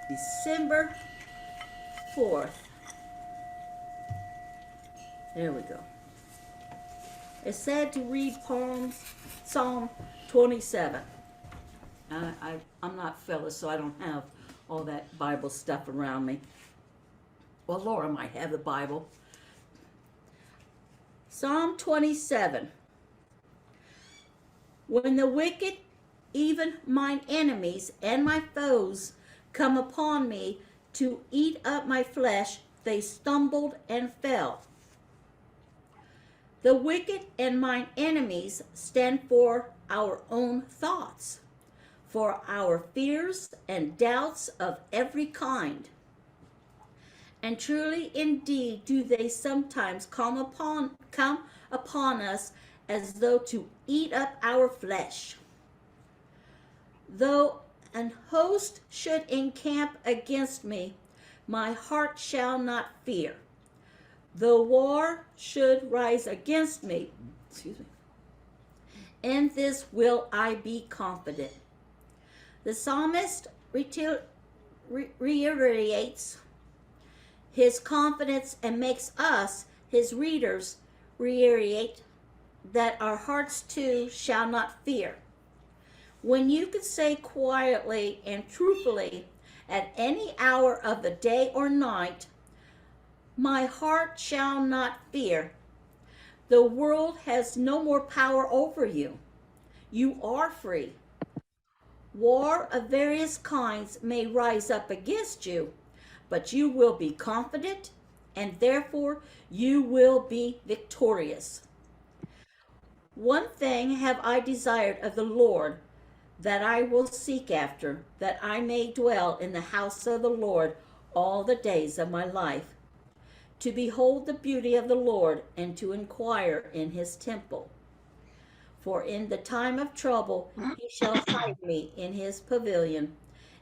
December 4th. There we go. It's sad to read Psalm 27. I'm not Phyllis, so I don't have all that Bible stuff around me. Well, Laura might have the Bible. Psalm 27. When the wicked, even mine enemies and my foes, come upon me to eat up my flesh, they stumbled and fell. The wicked and mine enemies stand for our own thoughts, for our fears and doubts of every kind. And truly indeed do they sometimes come upon us as though to eat up our flesh. Though an host should encamp against me, my heart shall not fear. Though war should rise against me, in this will I be confident. The psalmist reiterates his confidence and makes us, his readers, reiterate that our hearts too shall not fear. When you can say quietly and truthfully at any hour of the day or night, my heart shall not fear, the world has no more power over you. You are free. War of various kinds may rise up against you, but you will be confident, and therefore you will be victorious. One thing have I desired of the Lord, that I will seek after, that I may dwell in the house of the Lord all the days of my life, to behold the beauty of the Lord, and to inquire in his temple. For in the time of trouble he shall hide me in his pavilion.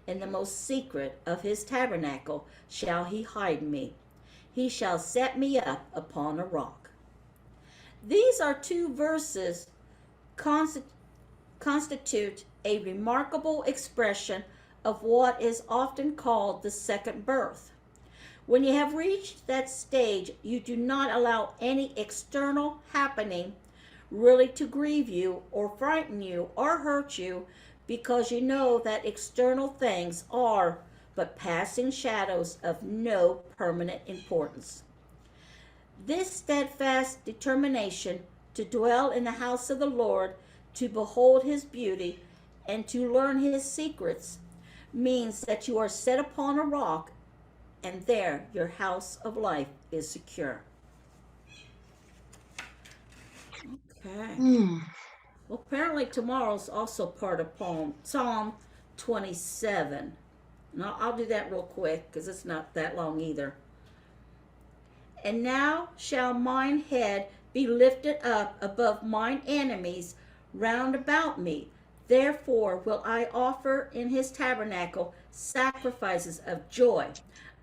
In the most secret of his tabernacle shall he hide me. He shall set me up upon a rock. These are two verses constitute a remarkable expression of what is often called the second birth. When you have reached that stage, you do not allow any external happening really to grieve you or frighten you or hurt you, because you know that external things are but passing shadows of no permanent importance. This steadfast determination to dwell in the house of the Lord, to behold his beauty, and to learn his secrets means that you are set upon a rock, and there your house of life is secure. Okay. Well, apparently tomorrow's also part of Psalm 27. And I'll do that real quick because it's not that long either. And now shall mine head be lifted up above mine enemies round about me. Therefore will I offer in his tabernacle sacrifices of joy.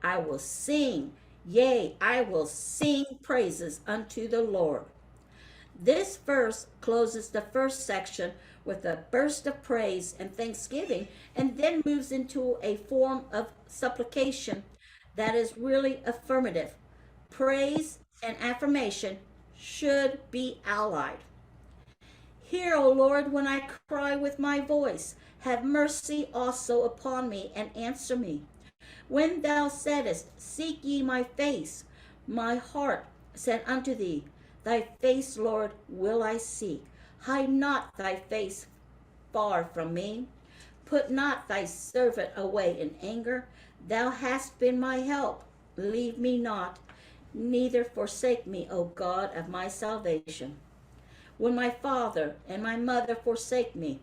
I will sing, yea, I will sing praises unto the Lord. This verse closes the first section with a burst of praise and thanksgiving, and then moves into a form of supplication that is really affirmative. Praise and affirmation should be allied. Hear, O Lord, when I cry with my voice. Have mercy also upon me, and answer me. When thou saidst, seek ye my face, my heart said unto thee, thy face, Lord, will I seek. Hide not thy face far from me. Put not thy servant away in anger. Thou hast been my help. Leave me not, neither forsake me, O God of my salvation. When my father and my mother forsake me,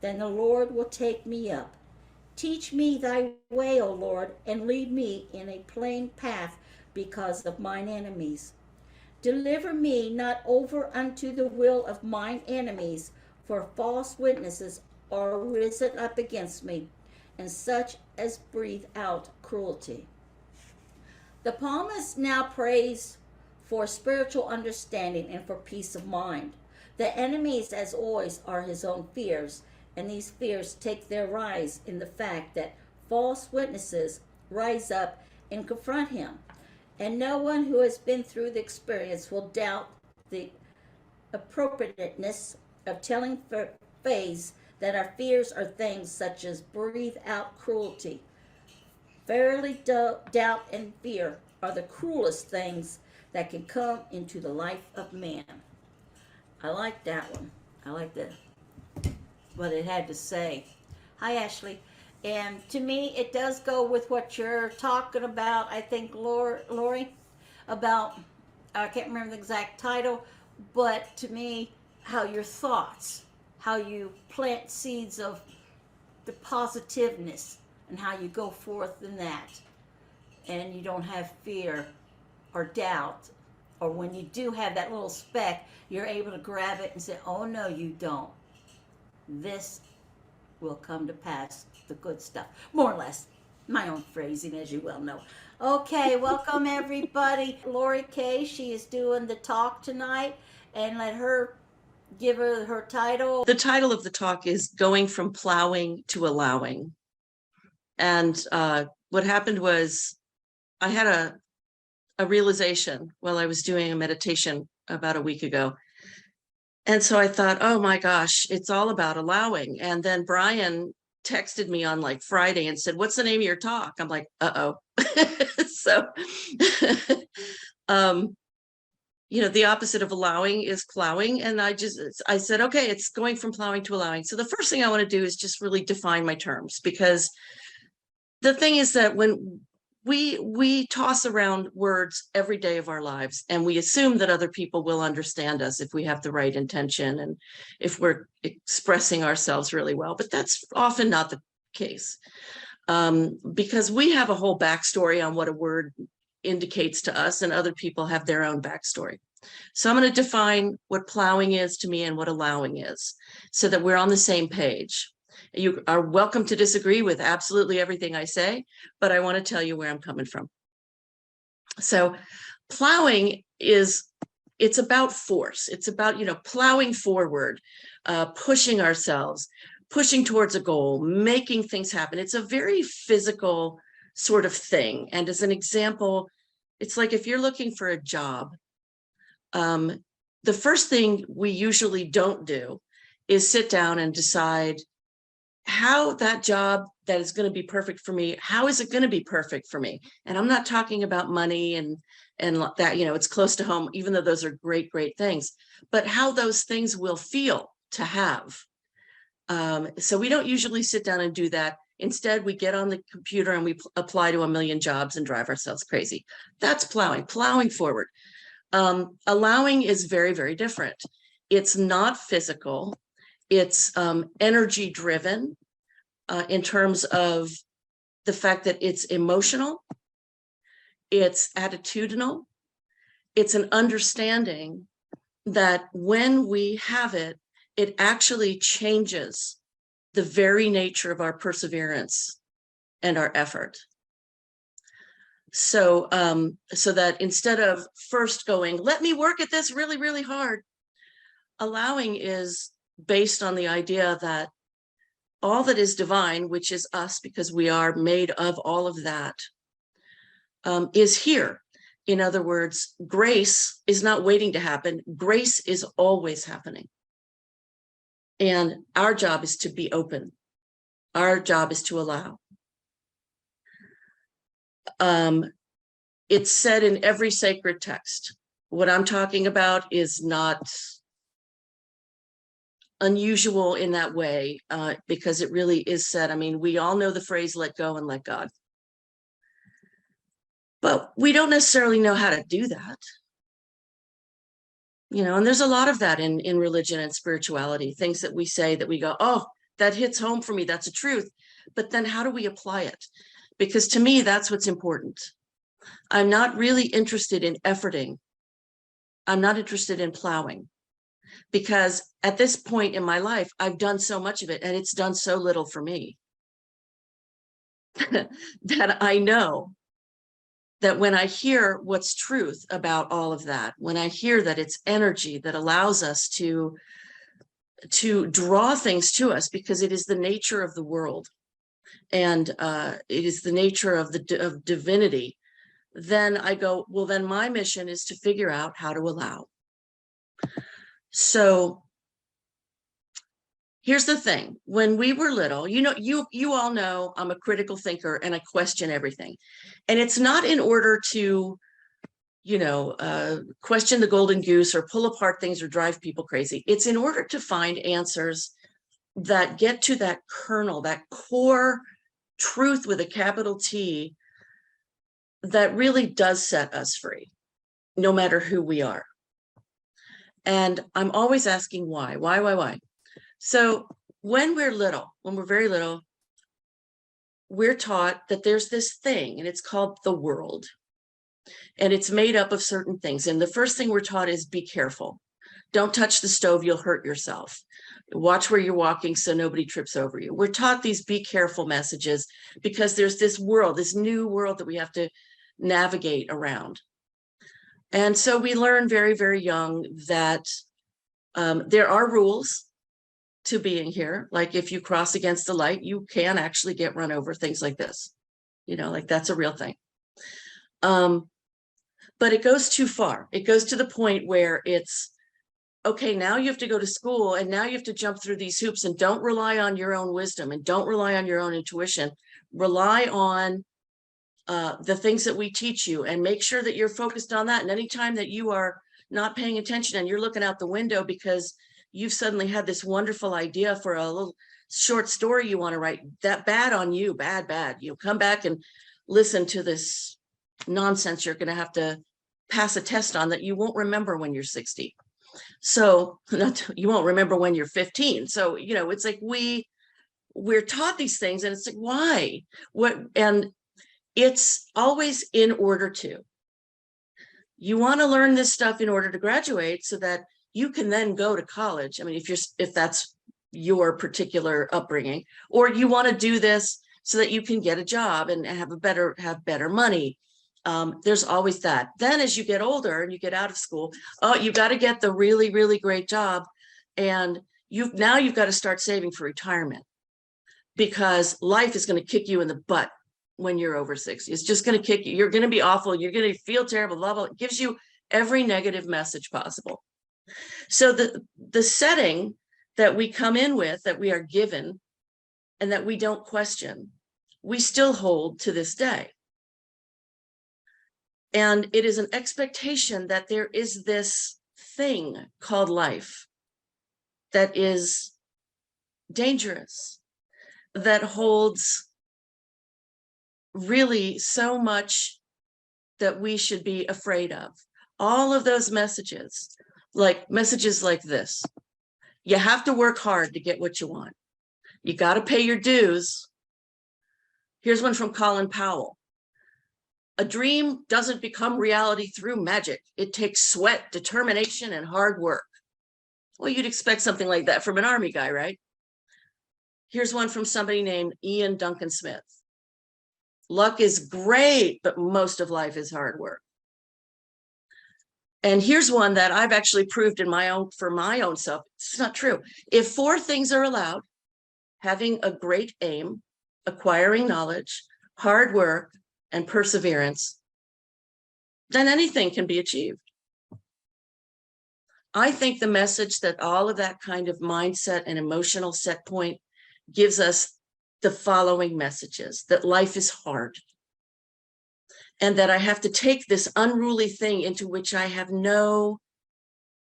then the Lord will take me up. Teach me thy way, O Lord, and lead me in a plain path because of mine enemies. Deliver me not over unto the will of mine enemies, for false witnesses are risen up against me, and such as breathe out cruelty. The psalmist now prays for spiritual understanding and for peace of mind. The enemies, as always, are his own fears, And these fears take their rise in the fact that false witnesses rise up and confront him. And no one who has been through the experience will doubt the appropriateness of telling Fays that our fears are things such as breathe out cruelty. Verily, doubt and fear are the cruelest things that can come into the life of man. I like that one. I like what it had to say. Hi, Ashley. And to me, it does go with what you're talking about. I think, Lori, about, I can't remember the exact title, but to me, how your thoughts, how you plant seeds of the positiveness, and how you go forth in that, and you don't have fear or doubt, or when you do have that little speck, you're able to grab it and say, oh no, you don't. This will come to pass, the good stuff. More or less, my own phrasing, as you well know. Okay, welcome everybody. Lori Kay, she is doing the talk tonight, and let her give her title. The title of the talk is Going from Plowing to Allowing. And what happened was I had a realization while I was doing a meditation about a week ago. And so I thought, oh my gosh, it's all about allowing. And then Brian texted me on like Friday and said, what's the name of your talk? I'm like, uh-oh. So, you know, the opposite of allowing is plowing. And I said, okay, it's going from plowing to allowing. So the first thing I want to do is just really define my terms, because the thing is that when we toss around words every day of our lives, and we assume that other people will understand us if we have the right intention and if we're expressing ourselves really well, but that's often not the case, because we have a whole backstory on what a word indicates to us, and other people have their own backstory. So I'm going to define what plowing is to me and what allowing is, so that we're on the same page. You are welcome to disagree with absolutely everything I say, but I want to tell you where I'm coming from. So plowing it's about force. It's about, you know, plowing forward, pushing ourselves, pushing towards a goal, making things happen. It's a very physical sort of thing. And as an example, it's like if you're looking for a job, the first thing we usually don't do is sit down and decide how that job that is going to be perfect for me, how is it going to be perfect for me? And I'm not talking about money and that, you know, it's close to home, even though those are great, great things, but how those things will feel to have. So we don't usually sit down and do that. Instead, we get on the computer and we apply to a million jobs and drive ourselves crazy. That's plowing forward. Allowing is very, very different. It's not physical. It's energy driven in terms of the fact that it's emotional, it's attitudinal, it's an understanding that when we have it, it actually changes the very nature of our perseverance and our effort. So, so that instead of first going, let me work at this really, really hard, allowing is based on the idea that all that is divine, which is us, because we are made of all of that, is here. In other words, grace is not waiting to happen. Grace is always happening. And our job is to be open. Our job is to allow. It's said in every sacred text. What I'm talking about is not unusual in that way, because it really is said. I mean, we all know the phrase, let go and let God. But we don't necessarily know how to do that. You know, and there's a lot of that in religion and spirituality, things that we say that we go, oh, that hits home for me, that's a truth. But then how do we apply it? Because to me, that's what's important. I'm not really interested in efforting. I'm not interested in plowing. Because at this point in my life, I've done so much of it and it's done so little for me that I know that when I hear what's truth about all of that, when I hear that it's energy that allows us to to draw things to us, because it is the nature of the world, and it is the nature of of divinity, then I go, well, then my mission is to figure out how to allow. So here's the thing. When we were little, you all know I'm a critical thinker and I question everything. And it's not in order to, question the golden goose or pull apart things or drive people crazy. It's in order to find answers that get to that kernel, that core truth with a capital T, that really does set us free, no matter who we are. And I'm always asking why? So when we're very little, we're taught that there's this thing, and it's called the world. And it's made up of certain things. And the first thing we're taught is be careful. Don't touch the stove, you'll hurt yourself. Watch where you're walking so nobody trips over you. We're taught these be careful messages because there's this world, this new world that we have to navigate around. And so we learn very, very young that there are rules to being here. Like if you cross against the light, you can actually get run over, things like this. Like that's a real thing. But it goes too far. It goes to the point where it's, okay, now you have to go to school and now you have to jump through these hoops, and don't rely on your own wisdom and don't rely on your own intuition. Rely on the things that we teach you, and make sure that you're focused on that. And anytime that you are not paying attention and you're looking out the window because you've suddenly had this wonderful idea for a little short story you want to write, that bad on you, bad. You come back and listen to this nonsense you're going to have to pass a test on that you won't remember when you're 60. So you won't remember when you're 15. So, it's like we're taught these things, and it's like, why? And it's always in order to. You want to learn this stuff in order to graduate so that you can then go to college. I mean, if that's your particular upbringing, or you want to do this so that you can get a job and have better money. There's always that. Then as you get older and you get out of school, you got to get the really, really great job. And you've got to start saving for retirement, because life is going to kick you in the butt when you're over 60. It's just going to kick you. You're going to be awful. You're going to feel terrible, blah, blah. It gives you every negative message possible. So the setting that we come in with, that we are given and that we don't question, we still hold to this day. And it is an expectation that there is this thing called life that is dangerous, that holds really so much that we should be afraid of. All of those messages like this: you have to work hard to get what you want. You got to pay your dues. Here's one from Colin Powell. A dream doesn't become reality through magic. It takes sweat, determination, and hard work. Well, you'd expect something like that from an Army guy, right? Here's one from somebody named Ian Duncan Smith. Luck is great, but most of life is hard work. And here's one that I've actually proved for my own self. It's not true. If 4 things are allowed: having a great aim, acquiring knowledge, hard work, and perseverance, then anything can be achieved. I think the message that all of that kind of mindset and emotional set point gives us the following messages: that life is hard, and that I have to take this unruly thing into which I have no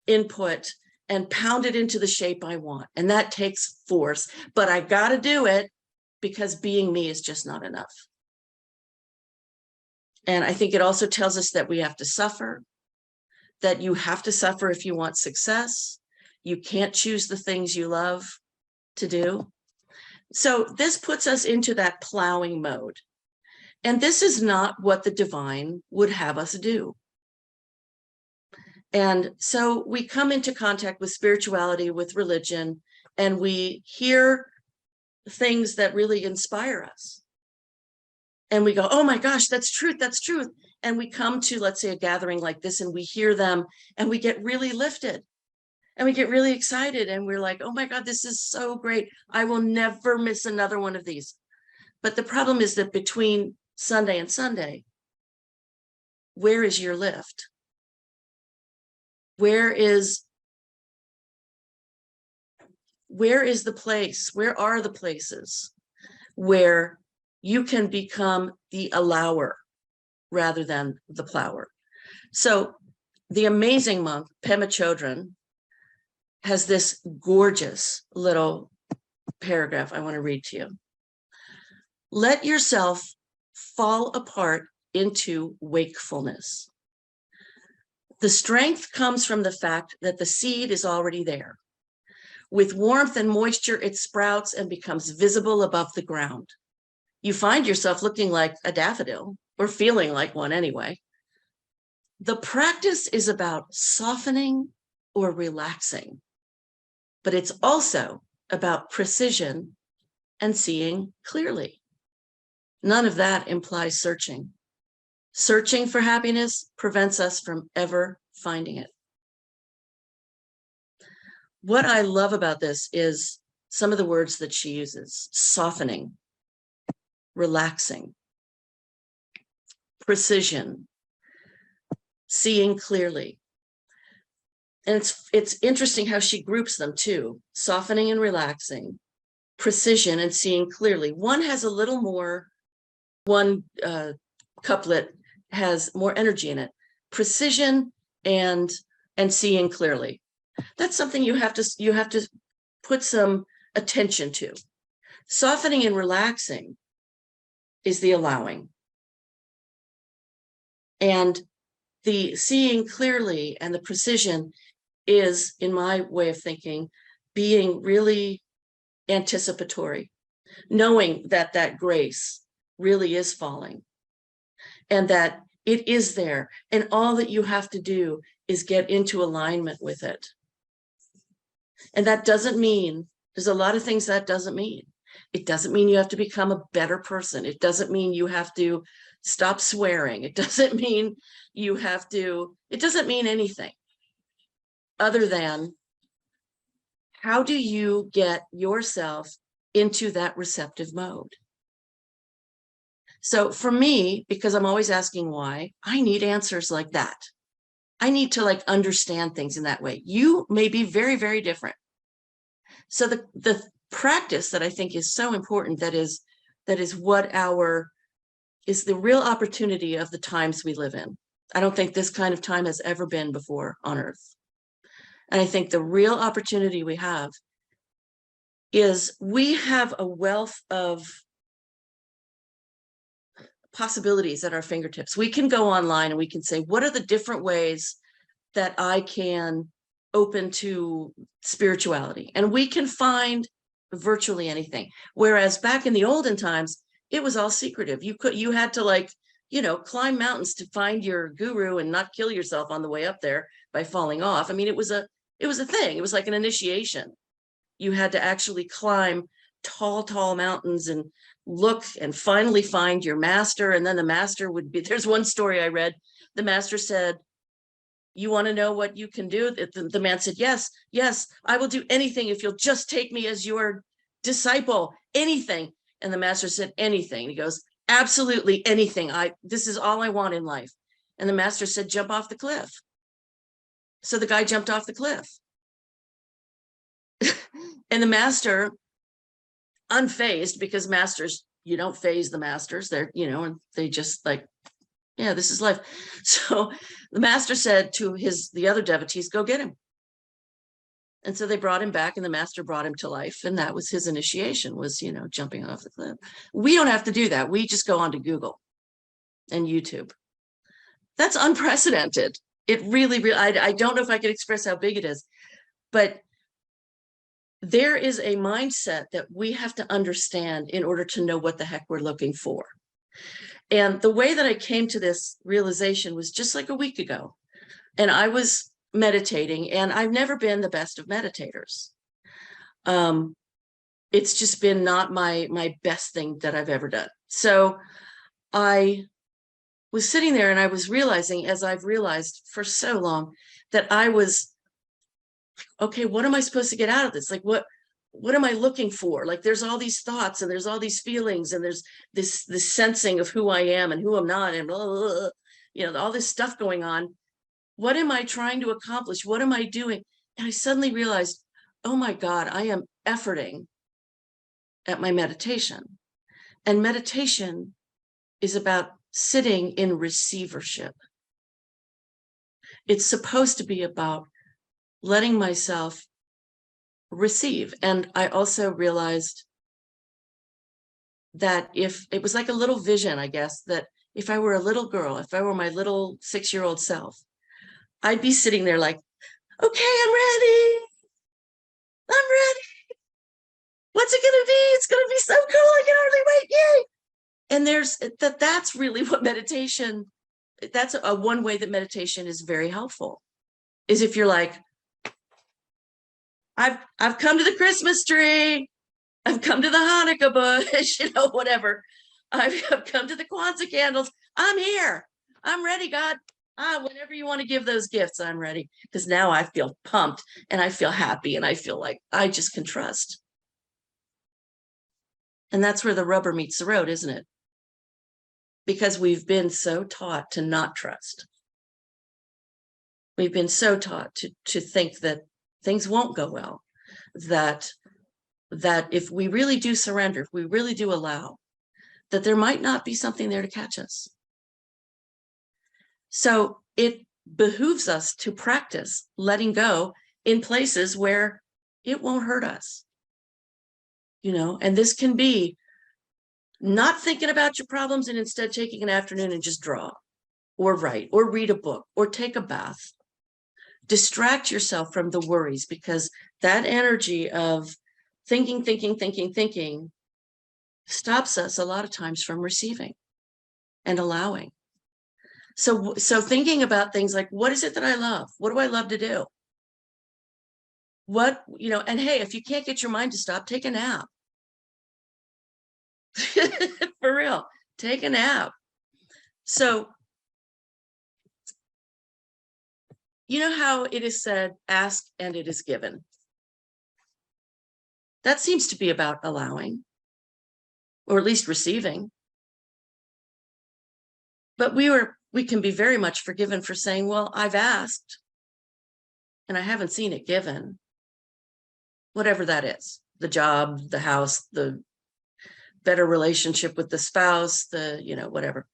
input and pound it into the shape I want. And that takes force, but I got to do it, because being me is just not enough. And I think it also tells us that we have to suffer, that you have to suffer if you want success. You can't choose the things you love to do. So this puts us into that plowing mode. And this is not what the divine would have us do. And so we come into contact with spirituality, with religion, and we hear things that really inspire us. And we go, oh my gosh, that's truth, that's truth. And we come to, let's say, a gathering like this, and we hear them and we get really lifted. And we get really excited and we're like, oh my God, this is so great. I will never miss another one of these. But the problem is that between Sunday and Sunday, where is your lift? Where is the place? Where are the places where you can become the allower rather than the plower? So the amazing monk, Pema Chodron, has this gorgeous little paragraph I want to read to you. Let yourself fall apart into wakefulness. The strength comes from the fact that the seed is already there. With warmth and moisture, it sprouts and becomes visible above the ground. You find yourself looking like a daffodil, or feeling like one anyway. The practice is about softening or relaxing, but it's also about precision and seeing clearly. None of that implies searching. Searching for happiness prevents us from ever finding it. What I love about this is some of the words that she uses: softening, relaxing, precision, seeing clearly. And it's interesting how she groups them too: softening and relaxing, precision and seeing clearly. One has a little more, one couplet has more energy in it: precision and seeing clearly. That's something you have to put some attention to. Softening and relaxing is the allowing, and the seeing clearly and the precision is, in my way of thinking, being really anticipatory, knowing that that grace really is falling and that it is there, and all that you have to do is get into alignment with it. And that doesn't mean, there's a lot of things that doesn't mean. It doesn't mean you have to become a better person. It doesn't mean you have to stop swearing. It doesn't mean you have to, it doesn't mean anything other than, how do you get yourself into that receptive mode? So for me, because I'm always asking why, I need answers like that. I need to like understand things in that way. You may be very, very different. So the practice that I think is so important, that is what is the real opportunity of the times we live in. I don't think this kind of time has ever been before on earth. And I think the real opportunity we have is we have a wealth of possibilities at our fingertips. We can go online and we can say, what are the different ways that I can open to spirituality? And we can find virtually anything. Whereas back in the olden times, it was all secretive. You had to, like, climb mountains to find your guru and not kill yourself on the way up there by falling off. I mean, it was a thing. It was like an initiation. You had to actually climb tall mountains and look and finally find your master. And then the master would be, there's one story I read, the master said, you want to know what you can do? The man said, yes, I will do anything if you'll just take me as your disciple, anything. And the master said, anything. He goes, absolutely anything. This is all I want in life. And the master said, jump off the cliff. So the guy jumped off the cliff. And the master, unfazed, because masters, you don't phase the masters. They're, and they just like, yeah, this is life. So the master said to the other devotees, go get him. And so they brought him back, and the master brought him to life. And that was his initiation, was, jumping off the cliff. We don't have to do that. We just go onto Google and YouTube. That's unprecedented. It really, I don't know if I could express how big it is, but there is a mindset that we have to understand in order to know what the heck we're looking for. And the way that I came to this realization was just like a week ago. And I was meditating, and I've never been the best of meditators. It's just been not my best thing that I've ever done. So I was sitting there, and I was realizing, as I've realized for so long, that I was okay, what am I supposed to get out of this? Like, what am I looking for? Like, there's all these thoughts and there's all these feelings and there's this sensing of who I am and who I'm not and blah, blah, blah, you know, all this stuff going on. What am I trying to accomplish? What am I doing? And I suddenly realized, oh my God, I am efforting at my meditation. And meditation is about sitting in receivership. It's supposed to be about letting myself receive. And I also realized that if it was like a little vision, I guess, that if I were a little girl, if I were my little 6-year-old self, I'd be sitting there like, okay, I'm ready. I'm ready. What's it going to be? It's going to be so cool. I can hardly wait. Yay. And that's really what meditation, that's a one way that meditation is very helpful, is if you're like, I've come to the Christmas tree. I've come to the Hanukkah bush, you know, whatever. I've come to the Kwanzaa candles. I'm here. I'm ready, God. Whenever you want to give those gifts, I'm ready. Because now I feel pumped and I feel happy and I feel like I just can trust. And that's where the rubber meets the road, isn't it? Because we've been so taught to not trust. We've been so taught to think that things won't go well, that if we really do surrender, if we really do allow, that there might not be something there to catch us. So it behooves us to practice letting go in places where it won't hurt us. You know, and this can be not thinking about your problems and instead taking an afternoon and just draw or write or read a book or take a bath. Distract yourself from the worries, because that energy of thinking stops us a lot of times from receiving and allowing. So thinking about things like, what is it that I love? What do I love to do? What, you know, and hey, if you can't get your mind to stop, take a nap. For real, take a nap. So, you know how it is said, ask and it is given. That seems to be about allowing, or at least receiving. But we can be very much forgiven for saying, well, I've asked and I haven't seen it given. Whatever that is, the job, the house, the better relationship with the spouse, the, you know, whatever.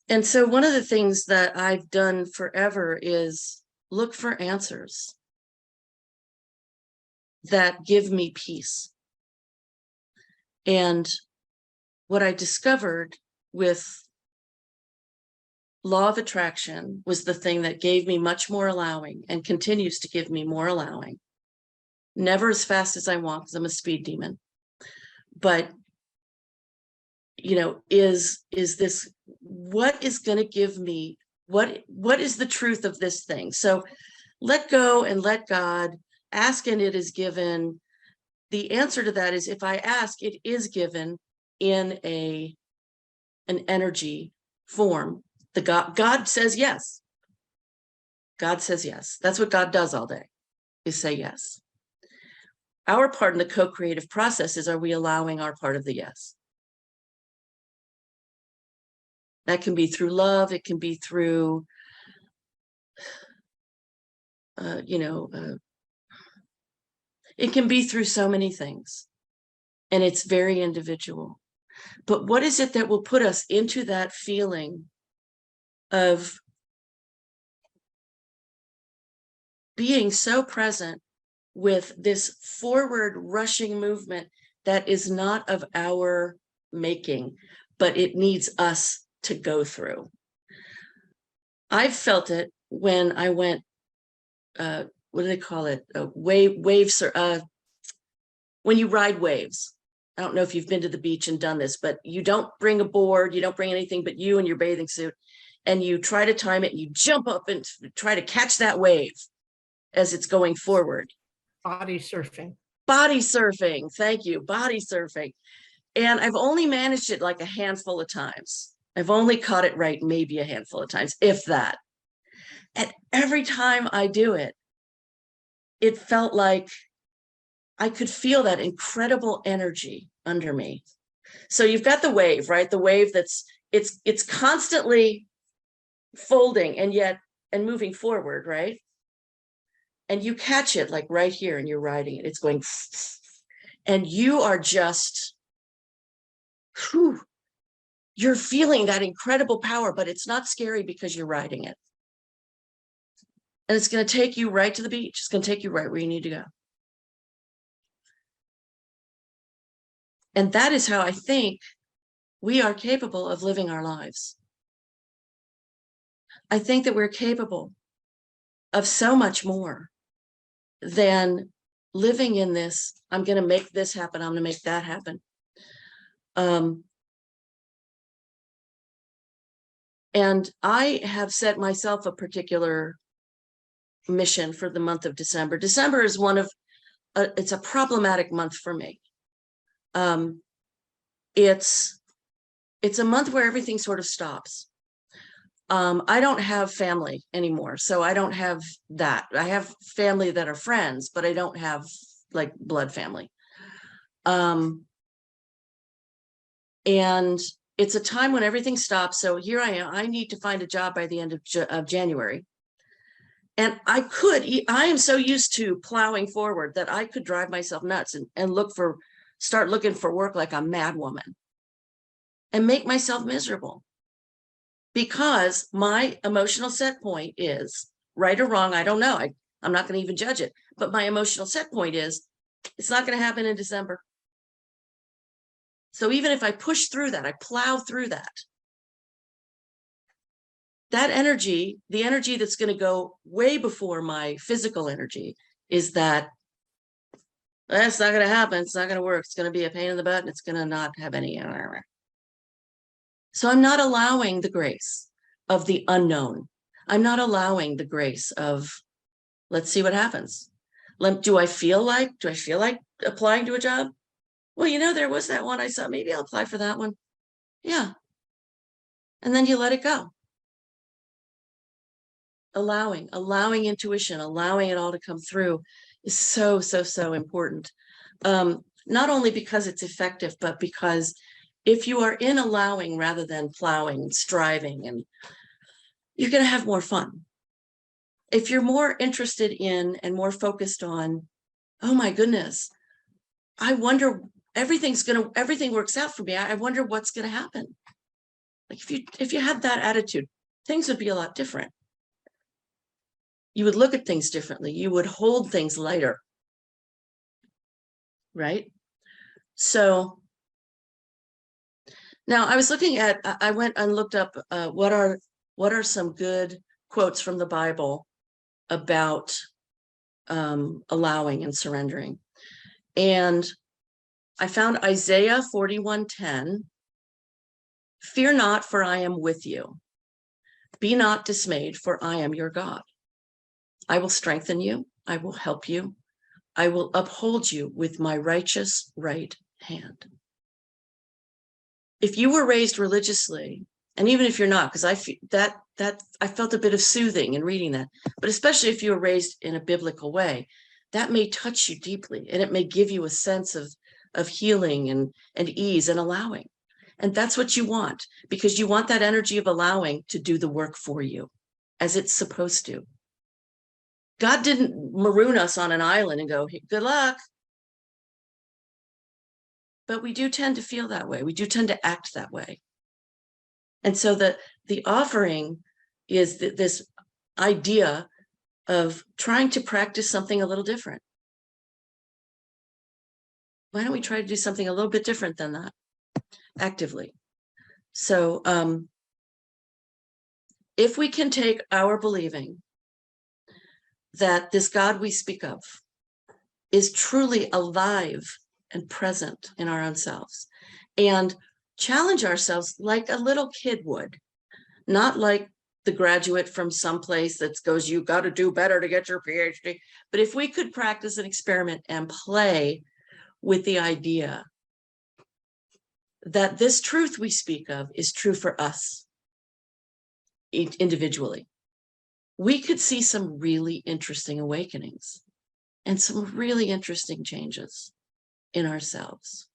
And so one of the things that I've done forever is look for answers that give me peace. And what I discovered with law of attraction was the thing that gave me much more allowing and continues to give me more allowing. Never as fast as I want, because I'm a speed demon. But, you know, is this, what is going to give me, what is the truth of this thing? So let go and let God, ask and it is given. The answer to that is, if I ask, it is given in an energy form. The God says yes. God says yes. That's what God does all day, is say yes. Our part in the co-creative process is, are we allowing our part of the yes? That can be through love. It can be through, it can be through so many things. And it's very individual. But what is it that will put us into that feeling of being so present with this forward rushing movement that is not of our making, but it needs us to go through? I've felt it when I went, what do they call it? Waves, when you ride waves. I don't know if you've been to the beach and done this, but you don't bring a board, you don't bring anything but you and your bathing suit, and you try to time it and you jump up and try to catch that wave as it's going forward. Body surfing. Body surfing. Thank you. Body surfing. And I've only managed it like a handful of times. I've only caught it right maybe a handful of times, if that. And every time I do it, it felt like I could feel that incredible energy under me. So you've got the wave, right? The wave that's it's constantly folding and moving forward, right? And you catch it like right here and you're riding it. It's going, and you are just, whew, you're feeling that incredible power, but it's not scary because you're riding it. And it's going to take you right to the beach. It's going to take you right where you need to go. And that is how I think we are capable of living our lives. I think that we're capable of so much more than living in this. I'm going to make this happen. I'm going to make that happen. And I have set myself a particular mission for the month of December. December is it's a problematic month for me. It's a month where everything sort of stops. I don't have family anymore, so I don't have that. I have family that are friends, but I don't have like blood family. And it's a time when everything stops. So here I am. I need to find a job by the end of January. And I am so used to plowing forward that I could drive myself nuts and start looking for work like a mad woman and make myself miserable. Because my emotional set point is, right or wrong, I don't know. I'm not going to even judge it. But my emotional set point is, it's not going to happen in December. So even if I push through that, I plow through that, that energy, the energy that's going to go way before my physical energy, is that that's not going to happen. It's not going to work. It's going to be a pain in the butt and it's going to not have any. So I'm not allowing the grace of the unknown. I'm not allowing the grace of, let's see what happens. Do I feel like applying to a job? Well, there was that one I saw. Maybe I'll apply for that one. Yeah. And then you let it go. Allowing intuition, allowing it all to come through is so, so, so important. Not only because it's effective, but because if you are in allowing rather than plowing and striving, and you're going to have more fun. If you're more interested in and more focused on, oh my goodness, I wonder, everything works out for me. I wonder what's going to happen. Like if you had that attitude, things would be a lot different. You would look at things differently. You would hold things lighter. Right? So now I was looking at, I went and looked up what are some good quotes from the Bible about allowing and surrendering. And I found Isaiah 41:10. Fear not, for I am with you. Be not dismayed, for I am your God. I will strengthen you. I will help you. I will uphold you with my righteous right hand. If you were raised religiously, and even if you're not, because I felt a bit of soothing in reading that, but especially if you were raised in a biblical way, that may touch you deeply, and it may give you a sense of healing and ease and allowing. And that's what you want, because you want that energy of allowing to do the work for you as it's supposed to. God didn't maroon us on an island and go, good luck. But we do tend to feel that way. We do tend to act that way. And so the offering is this idea of trying to practice something a little different. Why don't we try to do something a little bit different than that actively? So if we can take our believing that this God we speak of is truly alive and present in our own selves, and challenge ourselves like a little kid would, not like the graduate from someplace that goes, you got to do better to get your PhD. But if we could practice an experiment and play with the idea that this truth we speak of is true for us individually, we could see some really interesting awakenings and some really interesting changes in ourselves.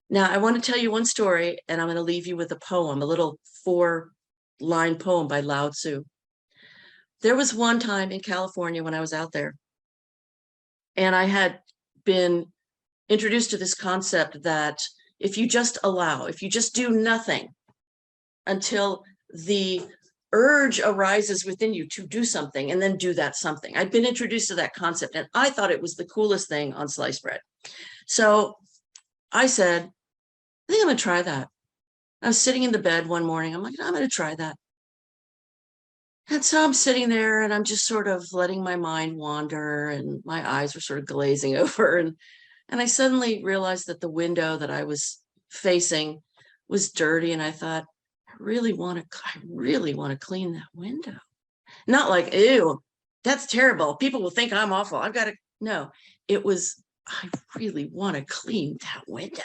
Now, I want to tell you one story, and I'm going to leave you with a poem, a little 4-line poem by Lao Tzu. There was one time in California when I was out there, and I had been introduced to this concept that if you just allow, if you just do nothing until the urge arises within you to do something and then do that something. I'd been introduced to that concept and I thought it was the coolest thing on sliced bread. So I said, I think I'm going to try that. I was sitting in the bed one morning. I'm like, I'm going to try that. And so I'm sitting there and I'm just sort of letting my mind wander and my eyes were sort of glazing over. And I suddenly realized that the window that I was facing was dirty. And I thought, I really want to clean that window. Not like, ew, that's terrible. People will think I'm awful. I've got to, no, it was, I really want to clean that window.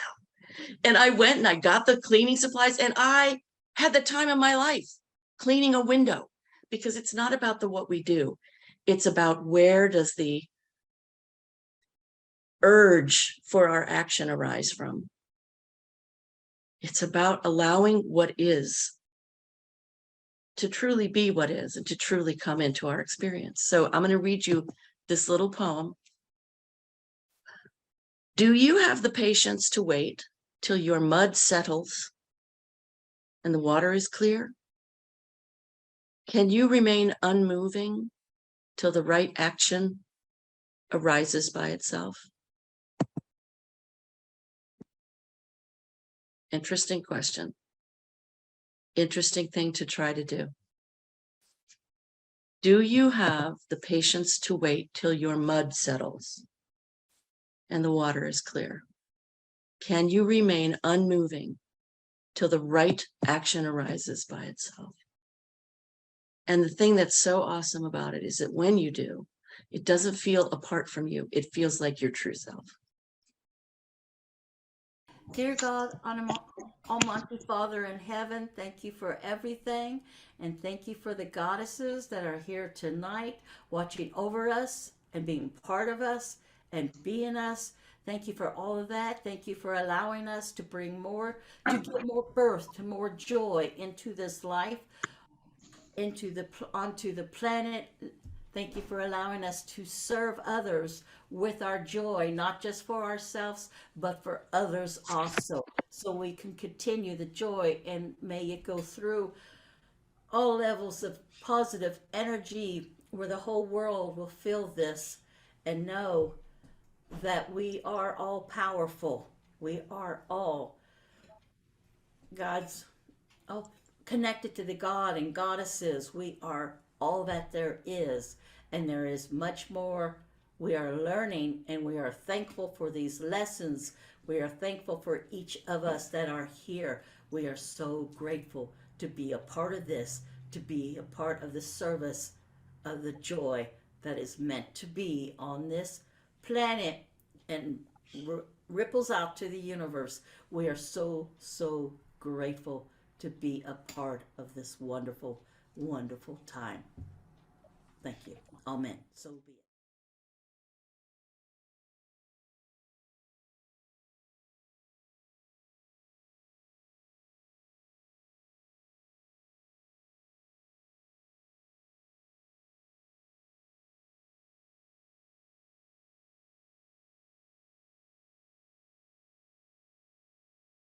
And I went and I got the cleaning supplies and I had the time of my life cleaning a window, because it's not about the what we do. It's about where does the urge for our action arise from. It's about allowing what is to truly be what is and to truly come into our experience. So I'm going to read you this little poem. Do you have the patience to wait till your mud settles and the water is clear? Can you remain unmoving till the right action arises by itself? Interesting question. Interesting thing to try to do. Do you have the patience to wait till your mud settles and the water is clear? Can you remain unmoving till the right action arises by itself? And the thing that's so awesome about it is that when you do, it doesn't feel apart from you. It feels like your true self. Dear God, Almighty Father in heaven, thank you for everything. And thank you for the goddesses that are here tonight, watching over us and being part of us and being us. Thank you for all of that. Thank you for allowing us to bring more, to give more birth, to more joy into this life, onto the planet. Thank you for allowing us to serve others with our joy, not just for ourselves, but for others also, so we can continue the joy, and may it go through all levels of positive energy where the whole world will feel this and know that we are all powerful. We are all God's, oh, connected to the God and goddesses. We are all that there is, and there is much more we are learning, and we are thankful for these lessons. We are thankful for each of us that are here. We are so grateful to be a part of this, to be a part of the service of the joy that is meant to be on this planet and ripples out to the universe. We are so, so grateful to be a part of this wonderful, wonderful time. Thank you. Amen. So be it.